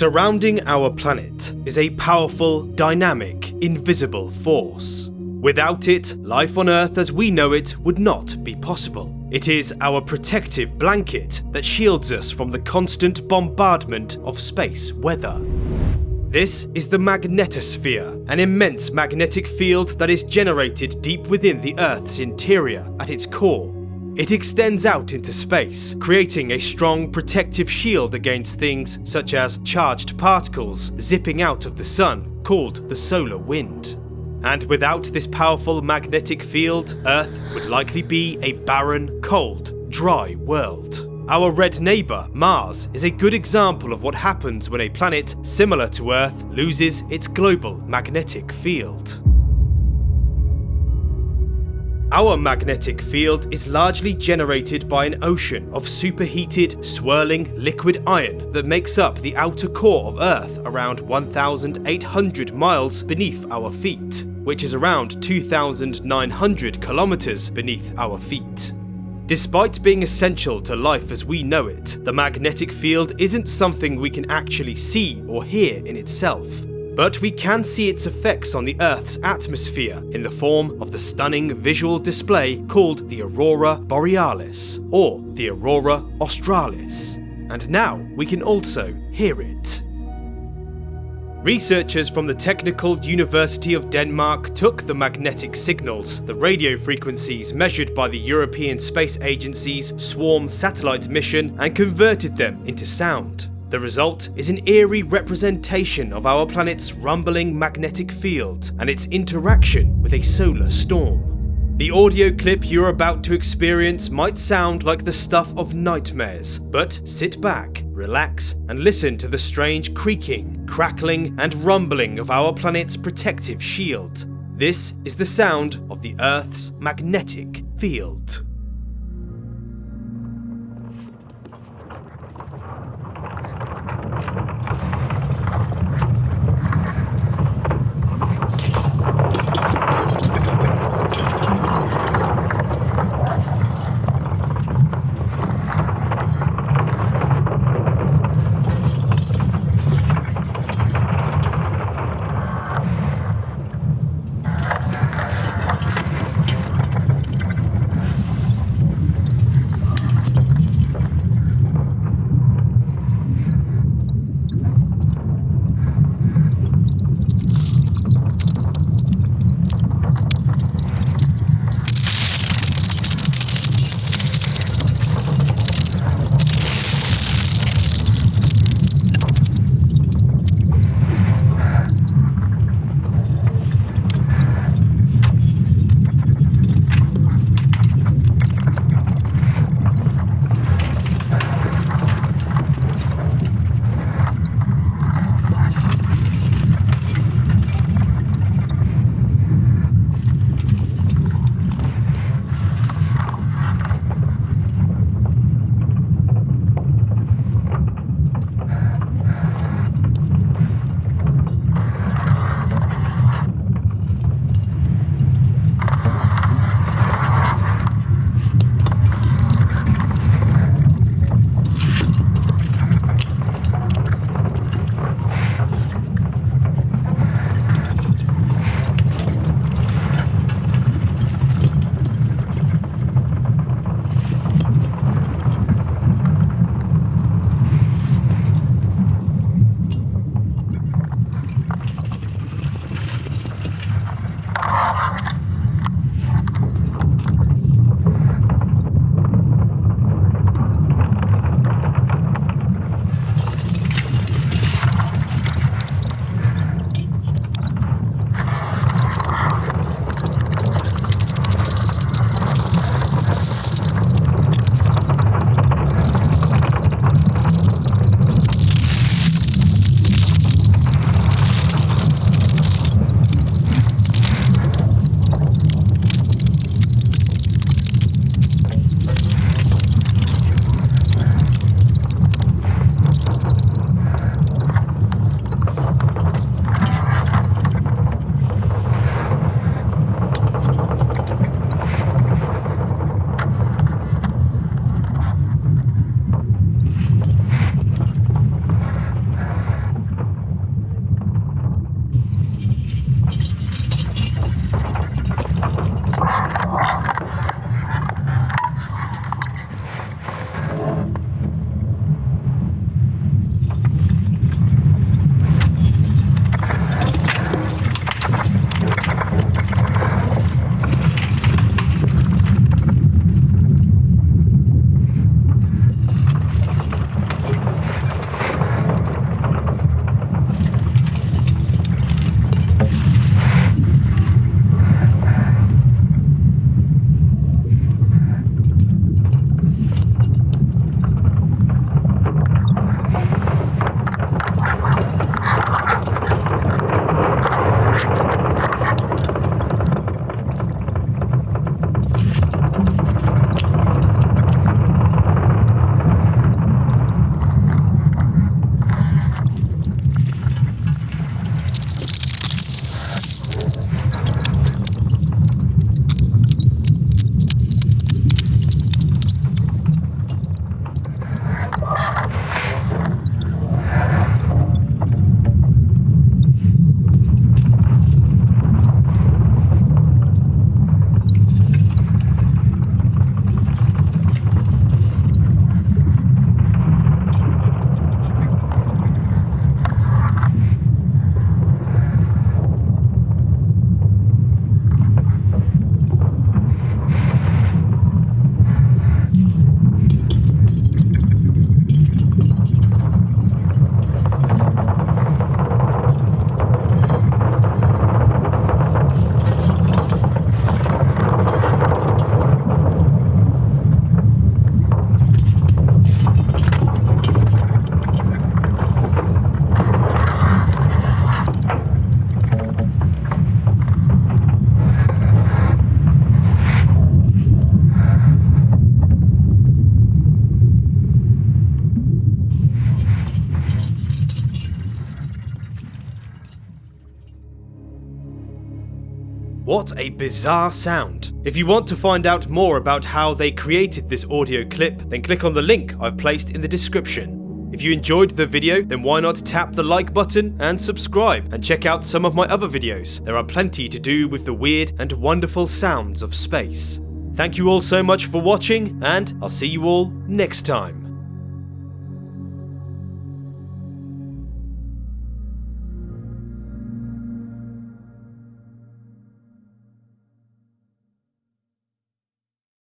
Surrounding our planet is a powerful, dynamic, invisible force. Without it, life on Earth as we know it would not be possible. It is our protective blanket that shields us from the constant bombardment of space weather. This is the magnetosphere, an immense magnetic field that is generated deep within the Earth's interior at its core. It extends out into space, creating a strong protective shield against things such as charged particles zipping out of the sun, called the solar wind. And without this powerful magnetic field, Earth would likely be a barren, cold, dry world. Our red neighbour, Mars, is a good example of what happens when a planet similar to Earth loses its global magnetic field. Our magnetic field is largely generated by an ocean of superheated, swirling liquid iron that makes up the outer core of Earth around 1,800 miles beneath our feet, which is around 2,900 kilometers beneath our feet. Despite being essential to life as we know it, the magnetic field isn't something we can actually see or hear in itself. But we can see its effects on the Earth's atmosphere in the form of the stunning visual display called the Aurora Borealis, or the Aurora Australis. And now we can also hear it. Researchers from the Technical University of Denmark took the magnetic signals, the radio frequencies measured by the European Space Agency's Swarm satellite mission, and converted them into sound. The result is an eerie representation of our planet's rumbling magnetic field and its interaction with a solar storm. The audio clip you're about to experience might sound like the stuff of nightmares, but sit back, relax, and listen to the strange creaking, crackling, and rumbling of our planet's protective shield. This is the sound of the Earth's magnetic field. What a bizarre sound. If you want to find out more about how they created this audio clip, then click on the link I've placed in the description. If you enjoyed the video, then why not tap the like button and subscribe and check out some of my other videos. There are plenty to do with the weird and wonderful sounds of space. Thank you all so much for watching, and I'll see you all next time.